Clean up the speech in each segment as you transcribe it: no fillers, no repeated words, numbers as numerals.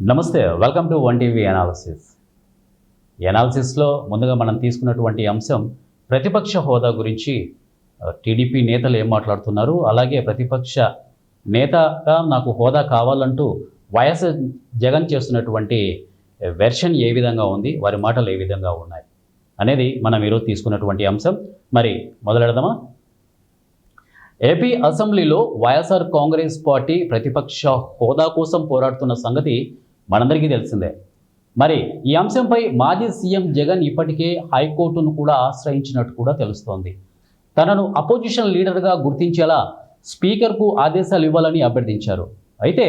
నమస్తే, welcome to one TV analysis. ఈ అనాలిసిస్లో ముందుగా మనం తీసుకున్నటువంటి అంశం ప్రతిపక్ష హోదా గురించి. టీడీపీ నేతలు ఏం మాట్లాడుతున్నారు, అలాగే ప్రతిపక్ష నేతగా నాకు హోదా కావాలంటూ వైఎస్ జగన్ చేస్తున్నటువంటి వెర్షన్ ఏ విధంగా ఉంది, వారి మాటలు ఏ విధంగా ఉన్నాయి అనేది మనం ఈరోజు తీసుకున్నటువంటి అంశం. మరి మొదలెడదామా? ఏపీ అసెంబ్లీలో వైఎస్ఆర్ కాంగ్రెస్ పార్టీ ప్రతిపక్ష హోదా కోసం పోరాడుతున్న సంగతి మనందరికీ తెలిసిందే. మరి ఈ అంశంపై మాజీ సీఎం జగన్ ఇప్పటికే హైకోర్టును కూడా ఆశ్రయించినట్టు కూడా తెలుస్తోంది. తనను అపోజిషన్ లీడర్గా గుర్తించేలా స్పీకర్కు ఆదేశాలు ఇవ్వాలని అభ్యర్థించారు. అయితే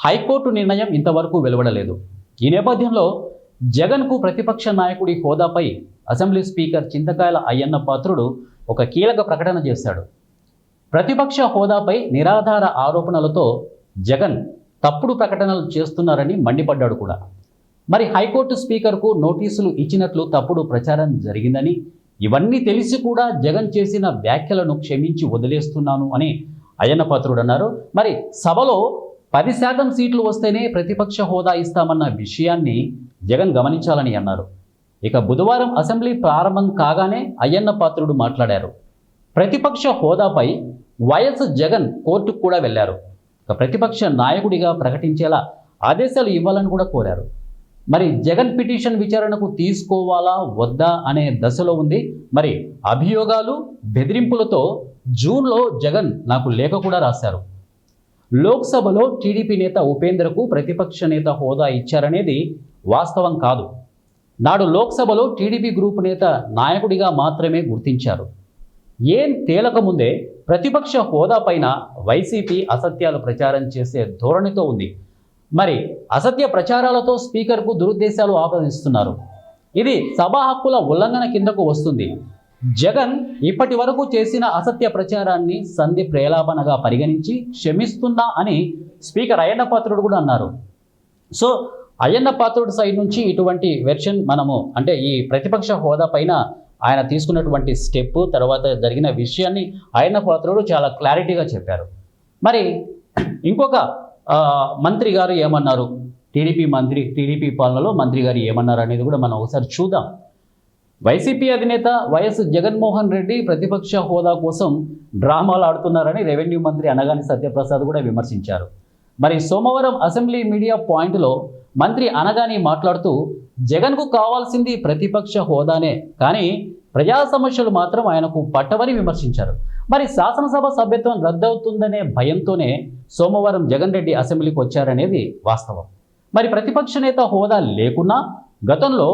హైకోర్టు నిర్ణయం ఇంతవరకు వెలువడలేదు. ఈ నేపథ్యంలో జగన్కు ప్రతిపక్ష నాయకుడి హోదాపై అసెంబ్లీ స్పీకర్ చింతకాయల అయ్యన్న పాత్రుడు ఒక కీలక ప్రకటన చేశాడు. ప్రతిపక్ష హోదాపై నిరాధార ఆరోపణలతో జగన్ తప్పుడు ప్రకటనలు చేస్తున్నారని మండిపడ్డాడు కూడా. మరి హైకోర్టు స్పీకర్కు నోటీసులు ఇచ్చినట్లు తప్పుడు ప్రచారం జరిగిందని, ఇవన్నీ తెలిసి కూడా జగన్ చేసిన వ్యాఖ్యలను క్షమించి వదిలేస్తున్నాను అని అయ్యన్న పాత్రుడు అన్నారు. మరి సభలో 10% సీట్లు వస్తేనే ప్రతిపక్ష హోదా ఇస్తామన్న విషయాన్ని జగన్ గమనించాలని అన్నారు. ఇక బుధవారం అసెంబ్లీ ప్రారంభం కాగానే అయ్యన్న పాత్రుడు మాట్లాడారు. ప్రతిపక్ష హోదాపై వైఎస్ జగన్ కోర్టుకు కూడా వెళ్లారు. ఇక ప్రతిపక్ష నాయకుడిగా ప్రకటించేలా ఆదేశాలు ఇవ్వాలని కూడా కోరారు. మరి జగన్ పిటిషన్ విచారణకు తీసుకోవాలా వద్దా అనే దశలో ఉంది. మరి అభియోగాలు, బెదిరింపులతో జూన్లో జగన్ నాకు లేఖ కూడా రాశారు. లోక్సభలో టీడీపీ నేత ఉపేంద్రకు ప్రతిపక్ష నేత హోదా ఇచ్చారనేది వాస్తవం కాదు. నాడు లోక్సభలో టీడీపీ గ్రూప్ నేత నాయకుడిగా మాత్రమే గుర్తించారు. ఏం తేలకముందే ప్రతిపక్ష హోదా పైన వైసీపీ అసత్యాలు ప్రచారం చేసే ధోరణితో ఉంది. మరి అసత్య ప్రచారాలతో స్పీకర్కు దురుద్దేశాలు ఆపాదిస్తున్నారు. ఇది సభా హక్కుల ఉల్లంఘన కిందకు వస్తుంది. జగన్ ఇప్పటి వరకు చేసిన అసత్య ప్రచారాన్ని సంధి ప్రేలాపనగా పరిగణించి క్షమిస్తున్నా అని స్పీకర్ అయ్యన్న పాత్రుడు కూడా అన్నారు. సో అయ్యన్న పాత్రుడు సైడ్ నుంచి ఇటువంటి వెర్షన్ మనము అంటే ఈ ప్రతిపక్ష హోదా పైన ఆయన తీసుకున్నటువంటి స్టెప్ తర్వాత జరిగిన విషయాన్ని అయ్యన్న పాత్రుడు చాలా క్లారిటీగా చెప్పారు. మరి ఇంకొక మంత్రి గారు ఏమన్నారు, టీడీపీ పాలనలో మంత్రి గారు ఏమన్నారు అనేది కూడా మనం ఒకసారి చూద్దాం. వైసీపీ అధినేత వైఎస్ జగన్మోహన్ రెడ్డి ప్రతిపక్ష హోదా కోసం డ్రామాలు ఆడుతున్నారని రెవెన్యూ మంత్రి అనగాని సత్యప్రసాద్ కూడా విమర్శించారు. మరి సోమవారం అసెంబ్లీ మీడియా పాయింట్లో మంత్రి అనగాని మాట్లాడుతూ జగన్కు కావాల్సింది ప్రతిపక్ష హోదానే, కానీ ప్రజా సమస్యలు మాత్రం ఆయనకు పట్టవని విమర్శించారు. మరి శాసనసభ సభ్యత్వం రద్దవుతుందనే భయంతోనే సోమవారం జగన్ రెడ్డి అసెంబ్లీకి వచ్చారనేది వాస్తవం. మరి ప్రతిపక్ష నేత హోదా లేకున్నా గతంలో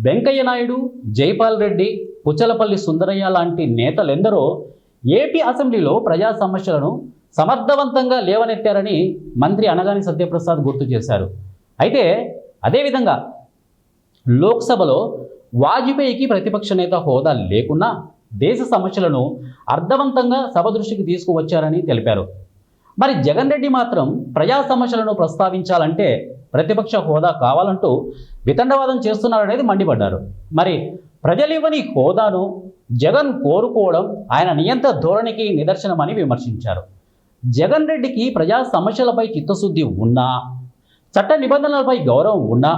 వెంకయ్య నాయుడు, జైపాల్ రెడ్డి, పుచ్చలపల్లి సుందరయ్య లాంటి నేతలెందరో ఏపీ అసెంబ్లీలో ప్రజా సమస్యలను సమర్థవంతంగా లేవనెత్తారని మంత్రి అనగాని సత్యప్రసాద్ గుర్తు చేశారు. అయితే అదేవిధంగా లోక్సభలో వాజ్పేయికి ప్రతిపక్ష నేత హోదా లేకున్నా దేశ సమస్యలను అర్థవంతంగా సభ దృష్టికి తీసుకువచ్చారని తెలిపారు. మరి జగన్ రెడ్డి మాత్రం ప్రజా సమస్యలను ప్రస్తావించాలంటే ప్రతిపక్ష హోదా కావాలంటూ వితండవాదం చేస్తున్నారనేది మండిపడ్డారు. మరి ప్రజలివ్వని హోదాను జగన్ కోరుకోవడం ఆయన నియంత ధోరణికి నిదర్శనమని విమర్శించారు. జగన్ రెడ్డికి ప్రజా సమస్యలపై చిత్తశుద్ధి ఉన్నా, చట్ట నిబంధనలపై గౌరవం ఉన్నా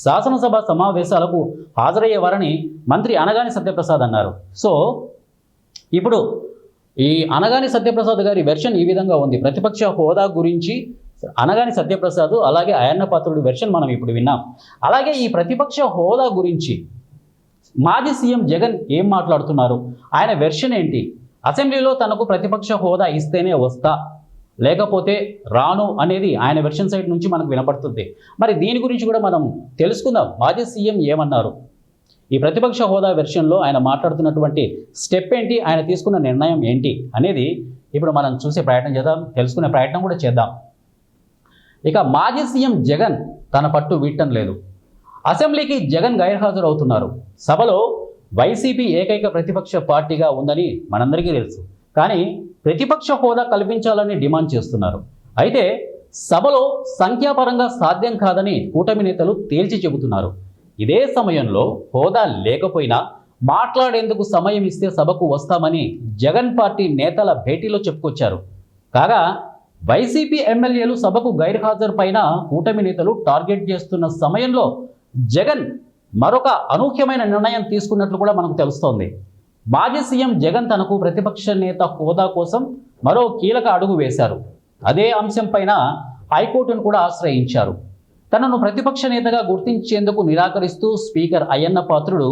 శాసనసభ సమావేశాలకు హాజరయ్యేవారని మంత్రి అనగాని సత్యప్రసాద్ అన్నారు. సో ఇప్పుడు ఈ అనగాని సత్యప్రసాద్ గారి వెర్షన్ ఈ విధంగా ఉంది. ప్రతిపక్ష హోదా గురించి అనగాని సత్యప్రసాద్ అలాగే అయ్యన్న పాత్రుడి వెర్షన్ మనం ఇప్పుడు విన్నాం. అలాగే ఈ ప్రతిపక్ష హోదా గురించి మాజీ సీఎం జగన్ ఏం మాట్లాడుతున్నారు, ఆయన వెర్షన్ ఏంటి, అసెంబ్లీలో తనకు ప్రతిపక్ష హోదా ఇస్తేనే వస్తా లేకపోతే రాను అనేది ఆయన వెర్షన్ సైడ్ నుంచి మనకు వినపడుతుంది. మరి దీని గురించి కూడా మనం తెలుసుకుందాం. మాజీ సీఎం ఏమన్నారు, ఈ ప్రతిపక్ష హోదా వెర్షన్లో ఆయన మాట్లాడుతున్నటువంటి స్టెప్ ఏంటి, ఆయన తీసుకున్న నిర్ణయం ఏంటి అనేది ఇప్పుడు మనం చూసే ప్రయత్నం చేద్దాం, తెలుసుకునే ప్రయత్నం కూడా చేద్దాం. ఇక మాజీ సీఎం జగన్ తన పట్టు వీడటం లేదు. అసెంబ్లీకి జగన్ గైర్హాజరు అవుతున్నారు. సభలో వైసీపీ ఏకైక ప్రతిపక్ష పార్టీగా ఉందని మనందరికీ తెలుసు, కానీ ప్రతిపక్ష హోదా కల్పించాలని డిమాండ్ చేస్తున్నారు. అయితే సభలో సంఖ్యాపరంగా సాధ్యం కాదని కూటమి నేతలు తేల్చి చెబుతున్నారు. ఇదే సమయంలో హోదా లేకపోయినా మాట్లాడేందుకు సమయం ఇస్తే సభకు వస్తామని జగన్ పార్టీ నేతల భేటీలో చెప్పుకొచ్చారు. కాగా వైసీపీ ఎమ్మెల్యేలు సభకు గైర్హాజరు పైన కూటమి నేతలు టార్గెట్ చేస్తున్న సమయంలో జగన్ మరొక అనూహ్యమైన నిర్ణయం తీసుకున్నట్లు కూడా మనకు తెలుస్తోంది. మాజీ సీఎం జగన్ తనకు ప్రతిపక్ష నేత హోదా కోసం మరో కీలక అడుగు వేశారు. అదే అంశం పైన హైకోర్టును కూడా ఆశ్రయించారు. తనను ప్రతిపక్ష నేతగా గుర్తించేందుకు నిరాకరిస్తూ స్పీకర్ అయ్యన్న పాత్రుడు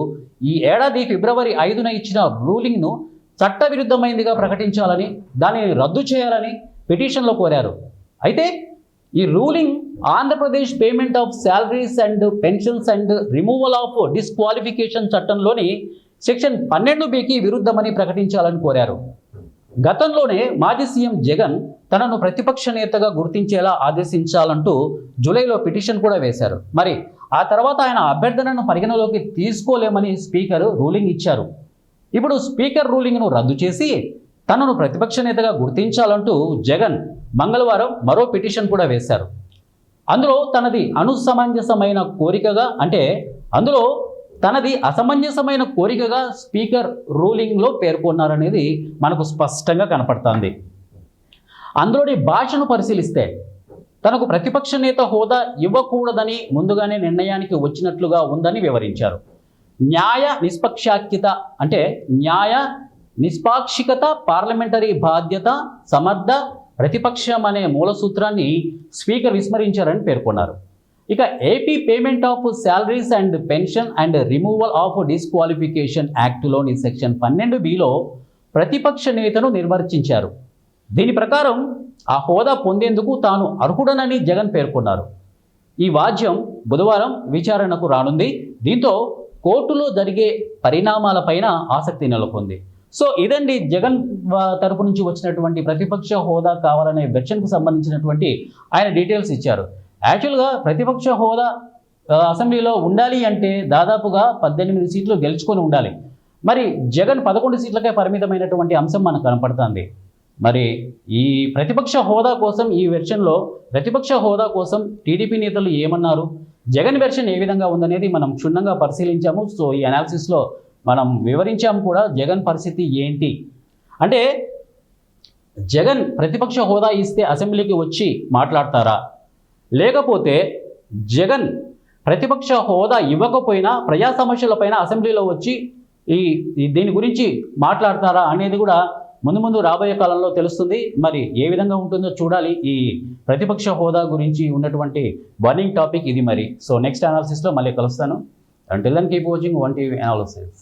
ఈ ఏడాది ఫిబ్రవరి 5న ఇచ్చిన రూలింగ్ను చట్టవిరుద్ధమైందిగా ప్రకటించాలని, దానిని రద్దు చేయాలని పిటిషన్లో కోరారు. అయితే ఈ ruling Andhra Pradesh payment of salaries and pensions and removal of disqualification చట్టంలోని సెక్షన్ 12(b)కి విరుద్ధమని ప్రకటించాలని కోరారు. గతంలోనే మాజీ సీఎం జగన్ తనను ప్రతిపక్ష నేతగా గుర్తించేలా ఆదేశించాలంటూ జూలైలో పిటిషన్ కూడా వేశారు. మరి ఆ తర్వాత ఆయన అభ్యర్థనను పరిగణలోకి తీసుకోలేమని స్పీకర్ రూలింగ్ ఇచ్చారు. ఇప్పుడు స్పీకర్ రూలింగ్ను రద్దు చేసి తనను ప్రతిపక్ష నేతగా గుర్తించాలంటూ జగన్ మంగళవారం మరో పిటిషన్ కూడా వేశారు. అందులో తనది అసమంజసమైన కోరికగా స్పీకర్ రూలింగ్లో పేర్కొన్నారనేది మనకు స్పష్టంగా కనపడుతుంది. అందులోని భాషను పరిశీలిస్తే తనకు ప్రతిపక్ష నేత హోదా ఇవ్వకూడదని ముందుగానే నిర్ణయానికి వచ్చినట్లుగా ఉందని వివరించారు. న్యాయ నిష్పాక్షికత, పార్లమెంటరీ బాధ్యత, సమర్థ ప్రతిపక్షం అనే మూల సూత్రాన్ని స్పీకర్ విస్మరించారని పేర్కొన్నారు. ఇక AP payment of salaries and pension and removal of disqualification యాక్ట్లోని సెక్షన్ 12(b)లో ప్రతిపక్ష నేతను నిర్వచించారు. దీని ప్రకారం ఆ హోదా పొందేందుకు తాను అర్హుడనని జగన్ పేర్కొన్నారు. ఈ వాద్యం బుధవారం విచారణకు రానుంది. దీంతో కోర్టులో జరిగే పరిణామాలపైన ఆసక్తి నెలకొంది. సో ఇదండి జగన్ తరపు నుంచి వచ్చినటువంటి ప్రతిపక్ష హోదా కావాలనే వెర్షన్కు సంబంధించినటువంటి ఆయన డీటెయిల్స్ ఇచ్చారు. యాక్చువల్గా ప్రతిపక్ష హోదా అసెంబ్లీలో ఉండాలి అంటే దాదాపుగా 18 సీట్లు గెలుచుకొని ఉండాలి. మరి జగన్ 11 సీట్లకే పరిమితమైనటువంటి అంశం మనకు కనపడుతుంది. మరి ఈ ప్రతిపక్ష హోదా కోసం ఈ వెర్షన్లో ప్రతిపక్ష హోదా కోసం టీడీపీ నేతలు ఏమన్నారు, జగన్ వెర్షన్ ఏ విధంగా ఉందనేది మనం క్షుణ్ణంగా పరిశీలించాము. సో ఈ అనాలిసిస్లో మనం వివరించాము కూడా జగన్ పరిస్థితి ఏంటి అంటే, జగన్ ప్రతిపక్ష హోదా ఇస్తే అసెంబ్లీకి వచ్చి మాట్లాడతారా, లేకపోతే జగన్ ప్రతిపక్ష హోదా ఇవ్వకపోయినా ప్రజా సమస్యలపైన అసెంబ్లీలో వచ్చి దీని గురించి మాట్లాడతారా అనేది కూడా ముందు రాబోయే కాలంలో తెలుస్తుంది. మరి ఏ విధంగా ఉంటుందో చూడాలి. ఈ ప్రతిపక్ష హోదా గురించి ఉన్నటువంటి బర్నింగ్ టాపిక్ ఇది. మరి సో నెక్స్ట్ అనాలిసిస్లో మళ్ళీ కలుస్తాను. Until then, keep watching 1TV Analysis.